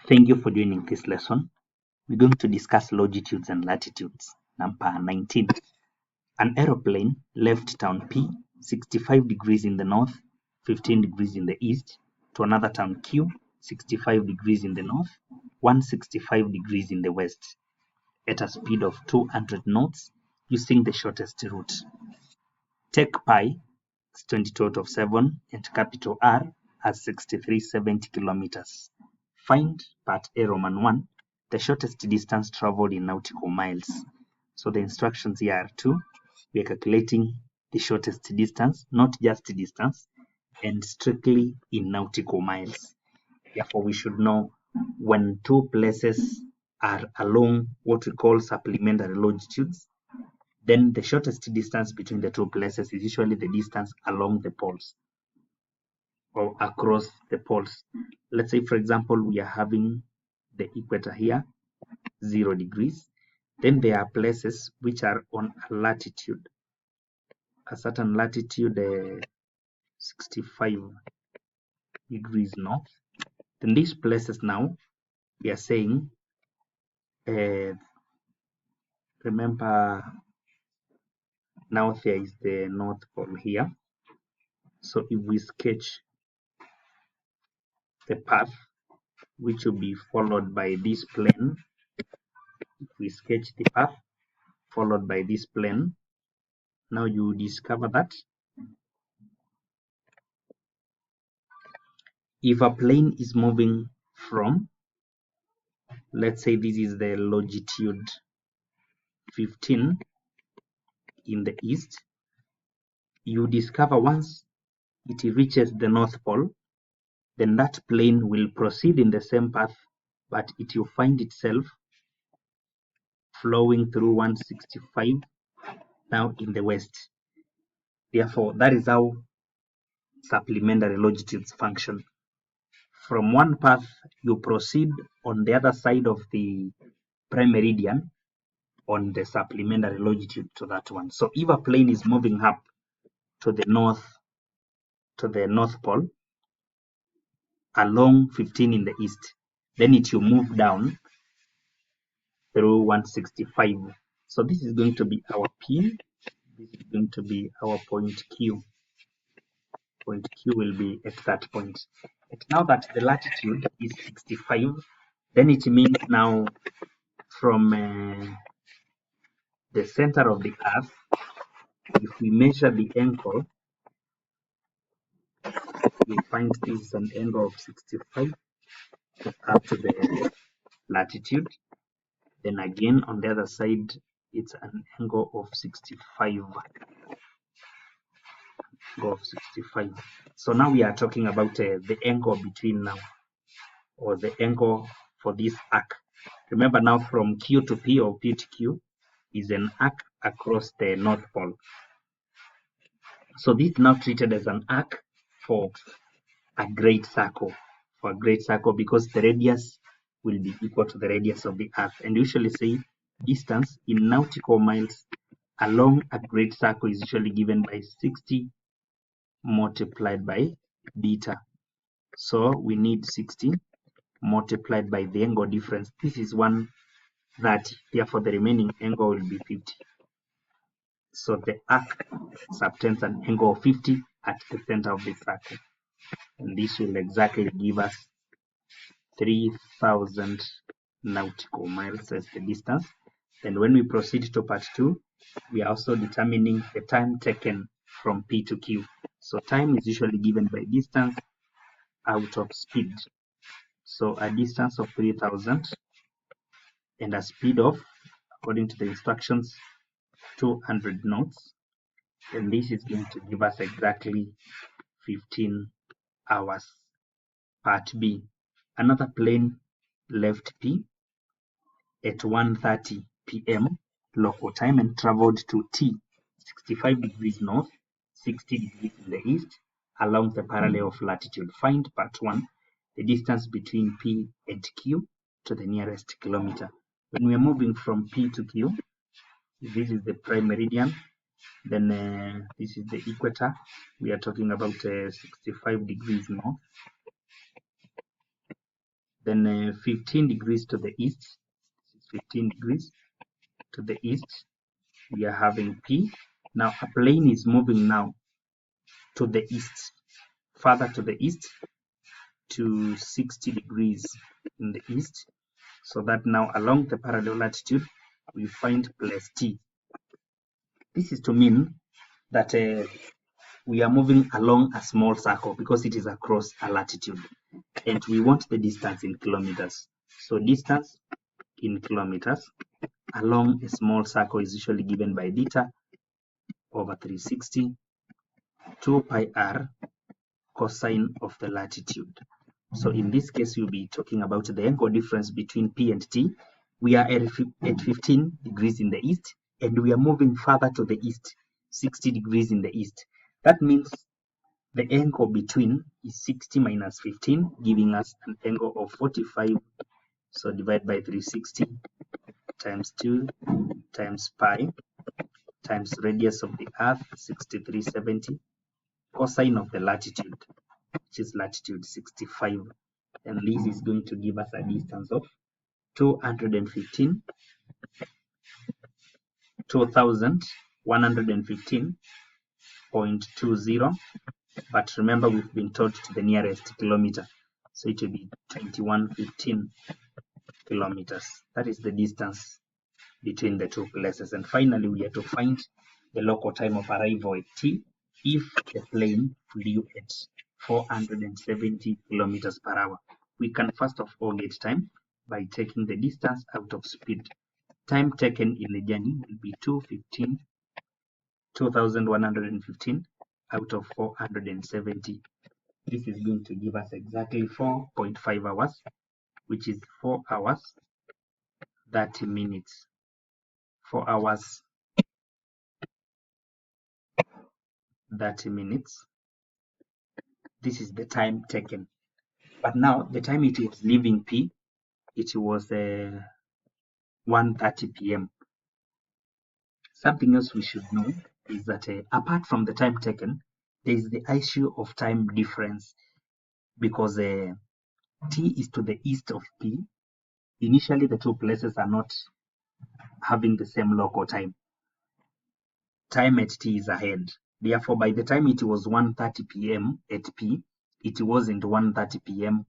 Thank you for joining this lesson. We're going to discuss longitudes and latitudes. Number 19. An aeroplane left town P, 65 degrees in the north, 15 degrees in the east, to another town Q, 65 degrees in the north, 165 degrees in the west, at a speed of 200 knots, using the shortest route. Take pi as 22/7 and capital R as 6370 kilometers. Find part A Roman 1, the shortest distance traveled in nautical miles. So the instructions here are two. We are calculating the shortest distance, not just distance, and strictly in nautical miles. Therefore, we should know when two places are along what we call supplementary longitudes, then the shortest distance between the two places is usually the distance along the poles or across the poles. Let's say, for example, we are having the equator here, 0 degrees. Then there are places which are on a latitude, a certain latitude, 65 degrees north. Then these places now, we are saying, remember, now there is the North Pole here. So if we sketch the path which will be followed by this plane, if we sketch the path followed by this plane, now you discover that if a plane is moving from, let's say this is the longitude 15 in the east, you discover once it reaches the North Pole, then that plane will proceed in the same path, but it will find itself flowing through 165 now in the west. Therefore, that is how supplementary longitudes function. From one path, you proceed on the other side of the prime meridian on the supplementary longitude to that one. So if a plane is moving up to the North Pole along 15 in the east, then it will move down through 165. So this is going to be our P. This is going to be our point Q. Point Q will be at that point. And now that the latitude is 65, then it means now from the center of the earth, if we measure the angle, we find this is an angle of 65 up to the latitude. Then again on the other side, it's an angle of 65. So now we are talking about the angle between now, or the angle for this arc. Remember now from Q to P or P to Q is an arc across the North Pole. So this is now treated as an arc for a great circle. For a great circle, because the radius will be equal to the radius of the earth. And usually say distance in nautical miles along a great circle is usually given by 60 multiplied by beta. So we need 60 multiplied by the angle difference. This is 130. Therefore, the remaining angle will be 50. So the arc subtends an angle of 50 at the center of the circle. And this will exactly give us 3,000 nautical miles as the distance. Then when we proceed to part 2, we are also determining the time taken from P to Q. So time is usually given by distance out of speed. So a distance of 3,000 and a speed of, according to the instructions, 200 knots. And this is going to give us exactly 15 hours. Part B. Another plane left P at 1:30 p.m. local time and traveled to T, 65 degrees north, 60 degrees in the east, along the parallel of latitude. Find part 1, the distance between P and Q to the nearest kilometer. When we are moving from P to Q, this is the prime meridian, then this is the equator. We are talking about 65 degrees north. then 15 degrees to the east. 15 degrees to the east, we are having P. Now a plane is moving now to the east, further to the east, to 60 degrees in the east, so that now along the parallel latitude we find place T. This is to mean that we are moving along a small circle because it is across a latitude, and we want the distance in kilometers. So distance in kilometers along a small circle is usually given by theta over 360 2 pi r cosine of the latitude. So in this case, we'll be talking about the angle difference between P and T. We are at 15 degrees in the east, and we are moving further to the east, 60 degrees in the east. That means the angle between is 60 minus 15, giving us an angle of 45. So divide by 360 times 2 times pi times radius of the earth, 6370, cosine of the latitude, which is latitude 65, and this is going to give us a distance of 2115.20, but remember we've been told to the nearest kilometer, so it will be 2115 kilometers. That is the distance between the two places. And finally, we have to find the local time of arrival at T if the plane flew at 470 kilometers per hour. We can first of all get time by taking the distance out of speed. Time taken in the journey will be 2115 out of 470. This is going to give us exactly 4.5 hours, which is 4 hours 30 minutes. 4 hours 30 minutes. This is the time taken. But now the time it was leaving P, it was 1:30 p.m. Something else we should know is that apart from the time taken, there is the issue of time difference, because T is to the east of P. Initially, the two places are not having the same local time. Time at T is ahead. Therefore, by the time it was 1:30 p.m. at P, it wasn't 1:30 p.m.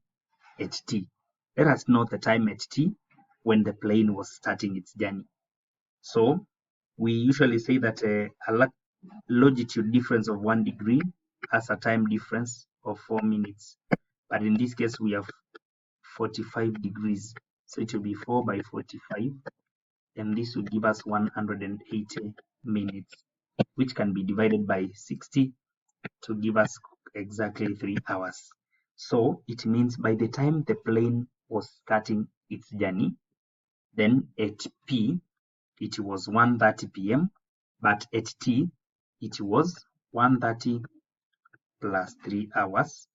at T. Let us know the time at T when the plane was starting its journey. So we usually say that a longitude difference of 1 degree has a time difference of 4 minutes. But in this case, we have 45 degrees. So it will be 4 by 45. And this will give us 180 minutes, which can be divided by 60 to give us exactly 3 hours. So it means by the time the plane was starting its journey, then at P, it was 1:30 p.m., but at T, it was 1:30 plus 3 hours.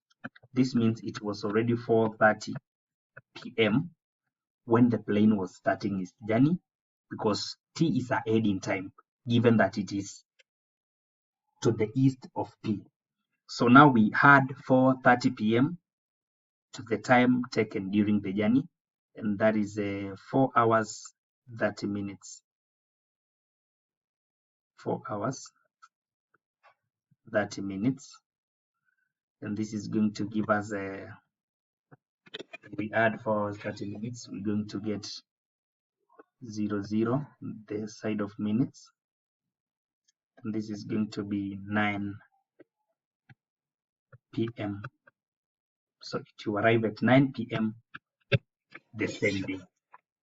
This means it was already 4:30 p.m. when the plane was starting its journey, because T is ahead in time, given that it is to the east of P. So now we add 4:30 p.m. to the time taken during the journey, and that is 4 hours 30 minutes. 4 hours 30 minutes, and this is going to give us we add 4 hours 30 minutes, we're going to get 00 the side of minutes, and this is going to be 9 p.m. So it will arrive at 9 p.m. the same day.